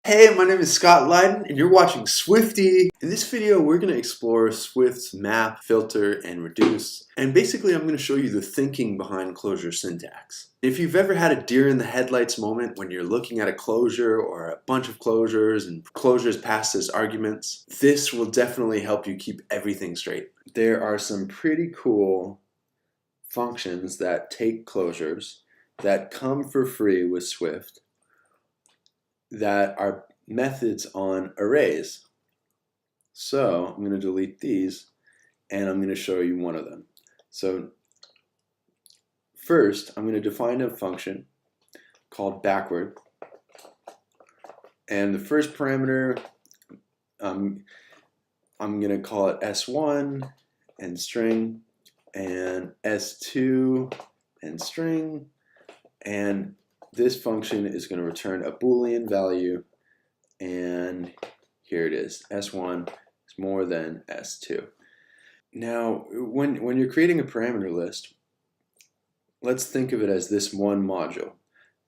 Hey, my name is Scott Lydon, and you're watching Swifty. In this video, we're going to explore Swift's map, filter, and reduce. And basically, I'm going to show you the thinking behind closure syntax. If you've ever had a deer in the headlights moment when you're looking at a closure or a bunch of closures and closures passed as arguments, this will definitely help you keep everything straight. There are some pretty cool functions that take closures that come for free with Swift that are methods on arrays. So I'm going to delete these and I'm going to show you one of them. So first I'm going to define a function called backward, and the first parameter I'm going to call it S1 and string, and S2 and string, and this function is going to return a Boolean value, and here it is. S1 is more than S2. Now, when you're creating a parameter list, let's think of it as this one module.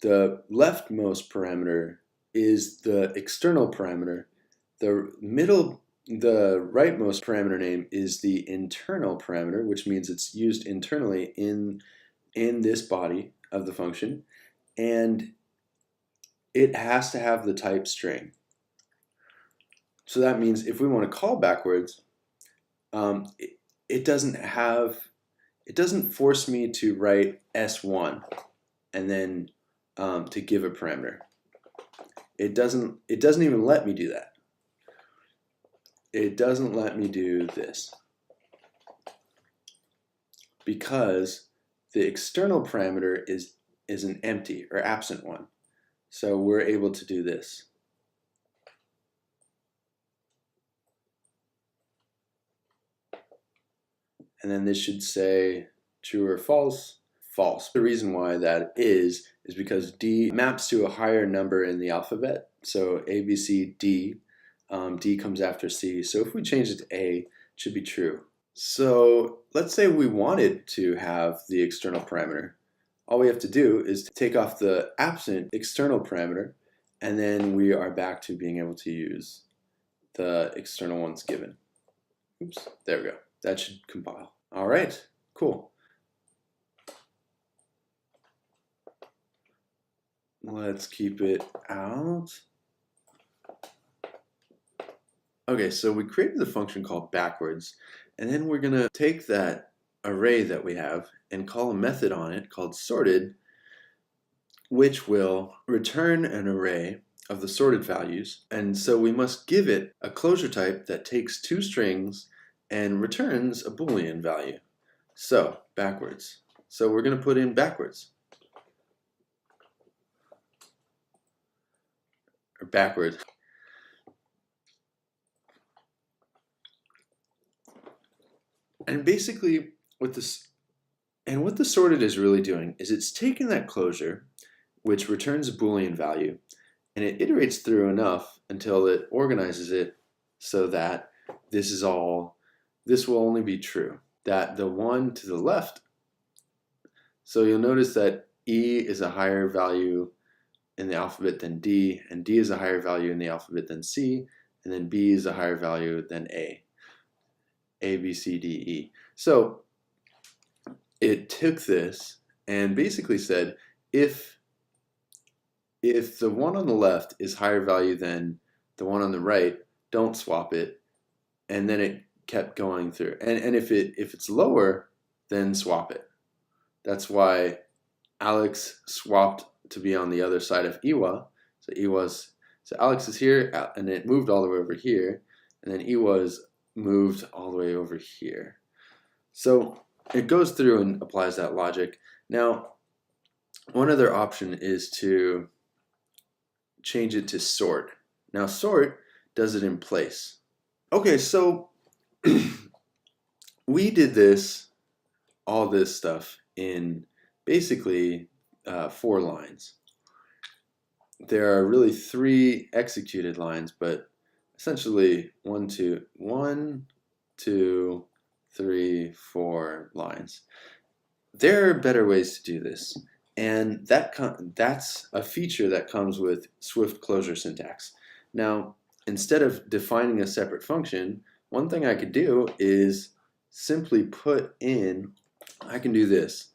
The leftmost parameter is the external parameter. The rightmost parameter name is the internal parameter, which means it's used internally in this body of the function. And it has to have the type string. So that means if we want to call backwards, it doesn't force me to write S1 and then to give a parameter. It doesn't even let me do that. It doesn't let me do this because the external parameter is an empty or absent one. So we're able to do this. And then this should say true or false, false. The reason why that is because D maps to a higher number in the alphabet. So A, B, C, D. D comes after C. So if we change it to A, it should be true. So let's say we wanted to have the external parameter. All we have to do is take off the absent external parameter, and then we are back to being able to use the external ones given. Oops, there we go. That should compile. All right, cool. Let's keep it out. Okay, so we created the function called backwards, and then we're gonna take that array that we have and call a method on it called sorted, which will return an array of the sorted values. And so we must give it a closure type that takes two strings and returns a Boolean value. So backwards. So we're going to put in backwards. Or backwards. And basically what the sorted is really doing is it's taking that closure, which returns a Boolean value, and it iterates through enough until it organizes it so that this will only be true. That the one to the left, so you'll notice that E is a higher value in the alphabet than D, and D is a higher value in the alphabet than C, and then B is a higher value than A. A, B, C, D, E. So it took this and basically said, if the one on the left is higher value than the one on the right, don't swap it. And then it kept going through. And if it's lower, then swap it. That's why Alex swapped to be on the other side of Iwa. So Alex is here, and it moved all the way over here, and then Iwa's moved all the way over here. So it goes through and applies that logic. Now, one other option is to change it to sort. Now, sort does it in place. Okay, so we did all this stuff in basically 4 lines. There are really 3 executed lines, but essentially 1, 2, 3, 4 lines. There are better ways to do this, and that's a feature that comes with Swift closure syntax. Now, instead of defining a separate function, one thing I could do is simply put in, I can do this.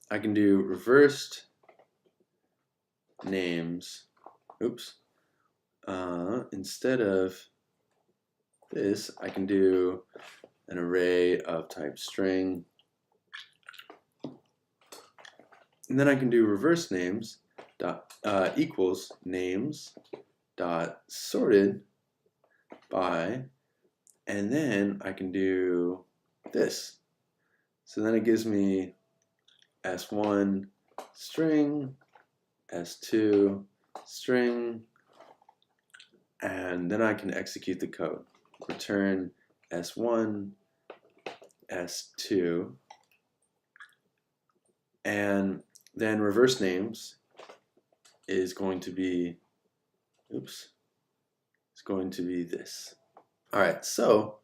I can do reversed names. Oops. Instead of this, I can do an array of type string. And then I can do reverse names dot equals names dot sorted by, and then I can do this. So then it gives me S1 string, S2 string, and then I can execute the code. Return S1, S2, and then reverse names is going to be, oops, it's going to be this. All right, so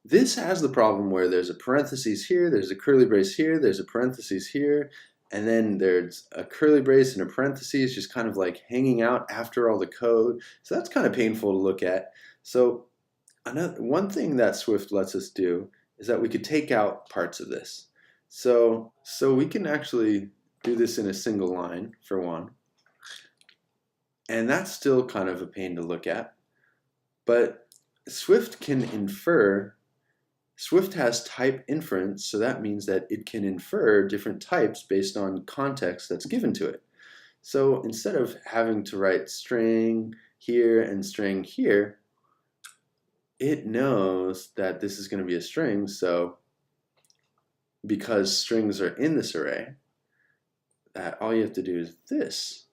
this has the problem where there's a parentheses here, there's a curly brace here, there's a parentheses here, and then there's a curly brace and a parentheses just kind of like hanging out after all the code. So that's kind of painful to look at. So one thing that Swift lets us do is that we could take out parts of this. So we can actually do this in a single line for one. And that's still kind of a pain to look at. But Swift can infer. Swift has type inference, so that means that it can infer different types based on context that's given to it. So instead of having to write string here and string here, it knows that this is going to be a string, so because strings are in this array, that all you have to do is this.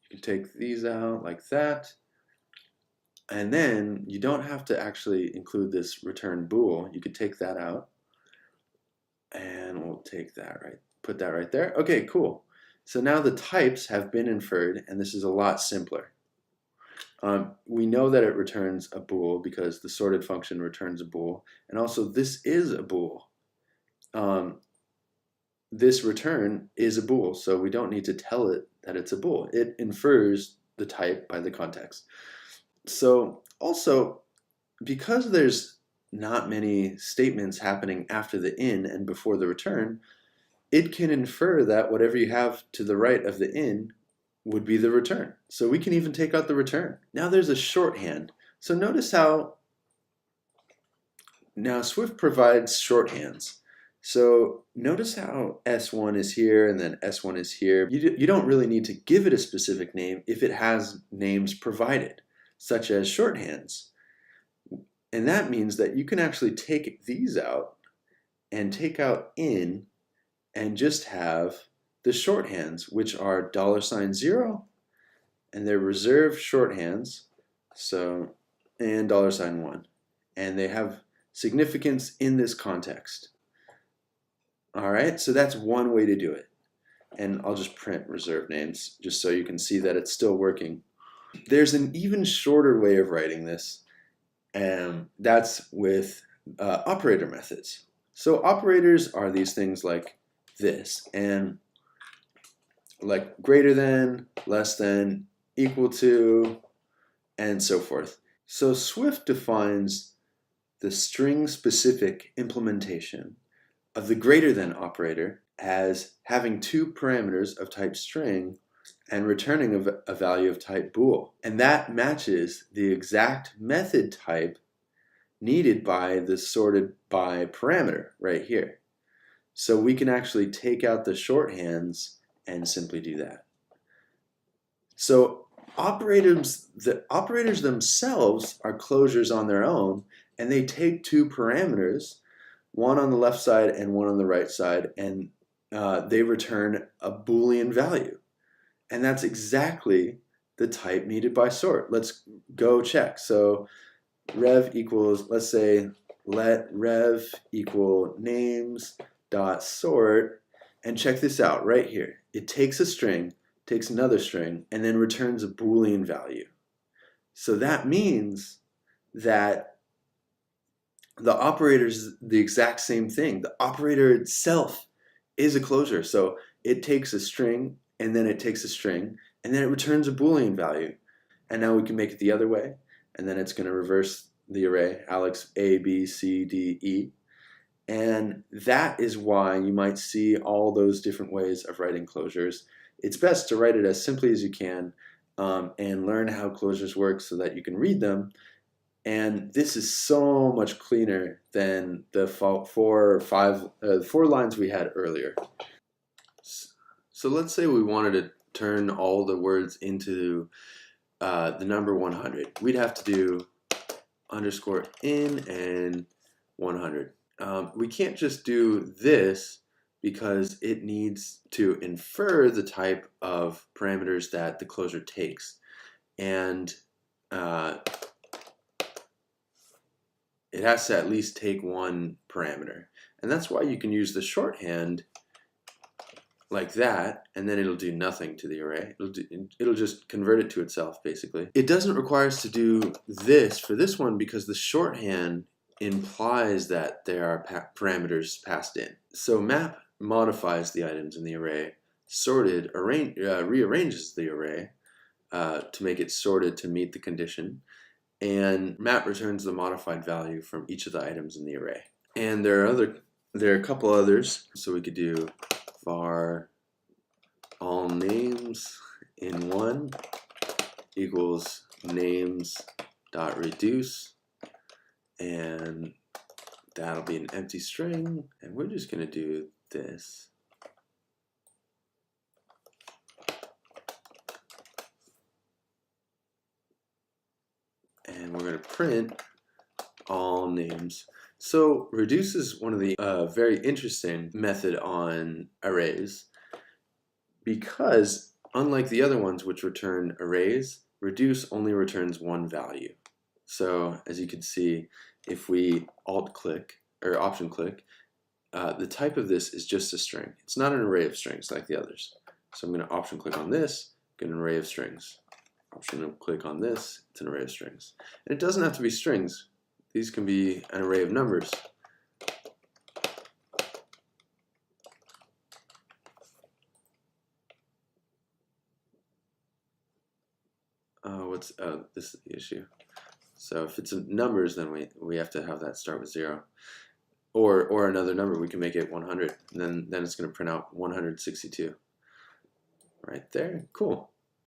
You can take these out like that, and then you don't have to actually include this return bool. You could take that out, and we'll take that right, put that right there. Okay, cool. So now the types have been inferred, and this is a lot simpler. We know that it returns a bool because the sorted function returns a bool, and also this is a bool. This return is a bool, so we don't need to tell it that it's a bool. It infers the type by the context. So also, because there's not many statements happening after the in and before the return, it can infer that whatever you have to the right of the in would be the return. So we can even take out the return. Now there's a shorthand. So notice how now Swift provides shorthands. So notice how S1 is here and then S1 is here. You don't really need to give it a specific name if it has names provided, such as shorthands. And that means that you can actually take these out and take out in and just have the shorthands, which are $0 and they're reserved shorthands, so, and $1. And they have significance in this context. All right, so that's one way to do it. And I'll just print reserved names just so you can see that it's still working. There's an even shorter way of writing this, and that's with operator methods. So operators are these things like this, and like greater than, less than, equal to, and so forth. So Swift defines the string-specific implementation of the greater than operator as having two parameters of type string and returning a value of type bool. And that matches the exact method type needed by the sorted by parameter right here. So we can actually take out the shorthands and simply do that. So the operators themselves are closures on their own, and they take two parameters, one on the left side and one on the right side, and they return a Boolean value. And that's exactly the type needed by sort. Let's go check. So rev equals, let's say, let rev equal names dot sort, and check this out right here. It takes a string, takes another string, and then returns a Boolean value. So that means that the operator is the exact same thing. The operator itself is a closure. So it takes a string and then it takes a string, and then it returns a Boolean value. And now we can make it the other way, and then it's going to reverse the array, Alex A, B, C, D, E. And that is why you might see all those different ways of writing closures. It's best to write it as simply as you can and learn how closures work so that you can read them. And this is so much cleaner than the four lines we had earlier. So let's say we wanted to turn all the words into the number 100. We'd have to do underscore in and 100. We can't just do this because it needs to infer the type of parameters that the closure takes. And it has to at least take one parameter. And that's why you can use the shorthand like that, and then it'll do nothing to the array. It'll just convert it to itself, basically. It doesn't require us to do this for this one because the shorthand implies that there are parameters passed in. So map modifies the items in the array. Sorted rearranges the array to make it sorted to meet the condition. And map returns the modified value from each of the items in the array. And there are a couple others. So we could do var all names in one equals names dot reduce, and that'll be an empty string, and we're just going to do this. And we're going to print all names. So reduce is one of the very interesting method on arrays because unlike the other ones which return arrays, reduce only returns one value. So as you can see, if we alt click or option click, the type of this is just a string. It's not an array of strings like the others. So I'm going to option click on this, get an array of strings. Option click on this, it's an array of strings. And it doesn't have to be strings. These can be an array of numbers. This is the issue. So if it's numbers, then we have to have that start with 0. Or another number, we can make it 100. And then it's going to print out 162. Right there, cool.